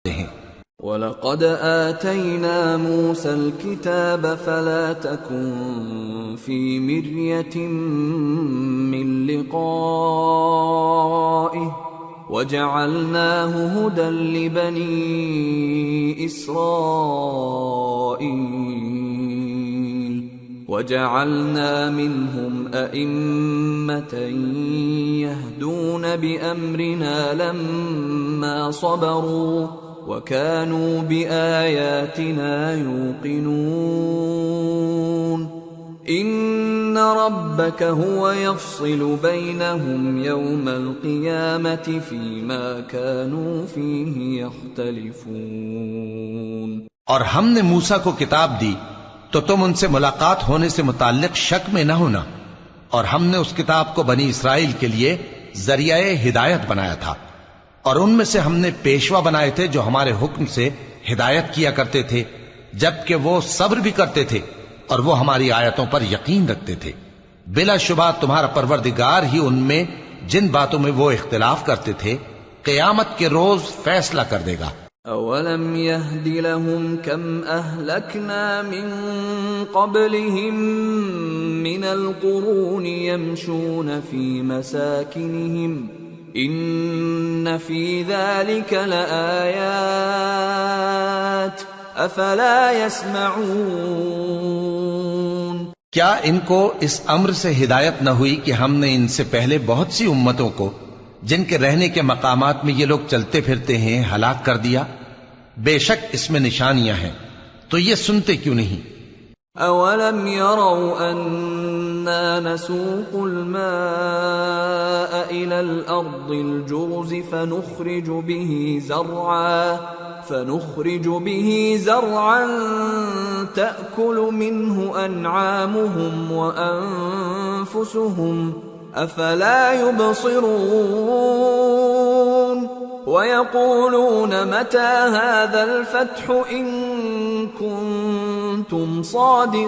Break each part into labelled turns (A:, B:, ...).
A: ہیں۔
B: وَلَقَدْ آتَيْنَا مُوسَى الْكِتَابَ فَلَا تَكُنْ فِي مِرْيَةٍ مِّن لِقَائِهِ وَجَعَلْنَاهُ هُدًى لِبَنِي إِسْرَائِيلَ وَجَعَلْنَا مِنْهُمْ أَئِمَّةً يَهْدُونَ بِأَمْرِنَا لَمَّا صَبَرُوا وَكَانُوا بِآيَاتِنَا يُوقِنُونَ إِنَّ رَبَّكَ هُوَ يَفْصِلُ بَيْنَهُمْ يَوْمَ الْقِيَامَةِ فِيمَا كَانُوا فِيهِ يَخْتَلِفُونَ۔
A: اور ہم نے موسیٰ کو کتاب دی تو تم ان سے ملاقات ہونے سے متعلق شک میں نہ ہونا، اور ہم نے اس کتاب کو بنی اسرائیل کے لیے ذریعہ ہدایت بنایا تھا، اور ان میں سے ہم نے پیشوا بنائے تھے جو ہمارے حکم سے ہدایت کیا کرتے تھے، جبکہ وہ صبر بھی کرتے تھے اور وہ ہماری آیتوں پر یقین رکھتے تھے۔ بلا شبہ تمہارا پروردگار ہی ان میں جن باتوں میں وہ اختلاف کرتے تھے قیامت کے روز فیصلہ کر دے گا۔
B: اولم يهد لهم كم اهلكنا من قبلهم من القرون يمشون في مساكنهم ان في ذلك لآيات افلا يسمعون۔
A: کیا ان کو اس امر سے ہدایت نہ ہوئی کہ ہم نے ان سے پہلے بہت سی امتوں کو جن کے رہنے کے مقامات میں یہ لوگ چلتے پھرتے ہیں ہلاک کر دیا؟ بے شک اس میں نشانیاں ہیں، تو یہ سنتے کیوں نہیں؟
B: اولم يروا انا نسوق الماء الى الارض الجرز فنخرج به زرعا تأكل منه انعامهم وانفسهم افلا يبصرون ويقولون متى هذا الفتح ان كنتم صادقين۔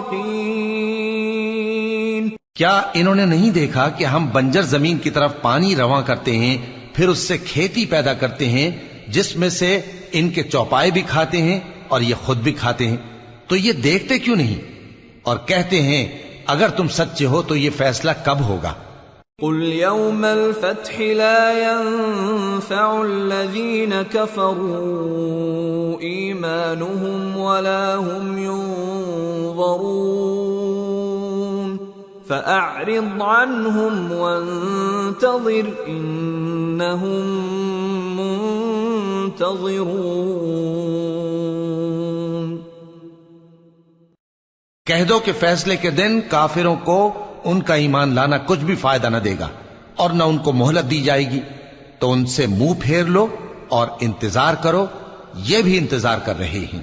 A: کیا انہوں نے نہیں دیکھا کہ ہم بنجر زمین کی طرف پانی رواں کرتے ہیں، پھر اس سے کھیتی پیدا کرتے ہیں جس میں سے ان کے چوپائے بھی کھاتے ہیں اور یہ خود بھی کھاتے ہیں، تو یہ دیکھتے کیوں نہیں اور کہتے ہیں اگر تم سچے ہو تو یہ فیصلہ کب ہوگا؟
B: قل يوم الفتح لا ينفع الذين كفروا إيمانهم ولا هم ينظرون فأعرض عنهم وانتظر إنهم منتظرون۔
A: کہہ دو کہ فیصلے کے دن کافروں کو ان کا ایمان لانا کچھ بھی فائدہ نہ دے گا اور نہ ان کو مہلت دی جائے گی، تو ان سے منہ پھیر لو اور انتظار کرو، یہ بھی انتظار کر رہے ہیں۔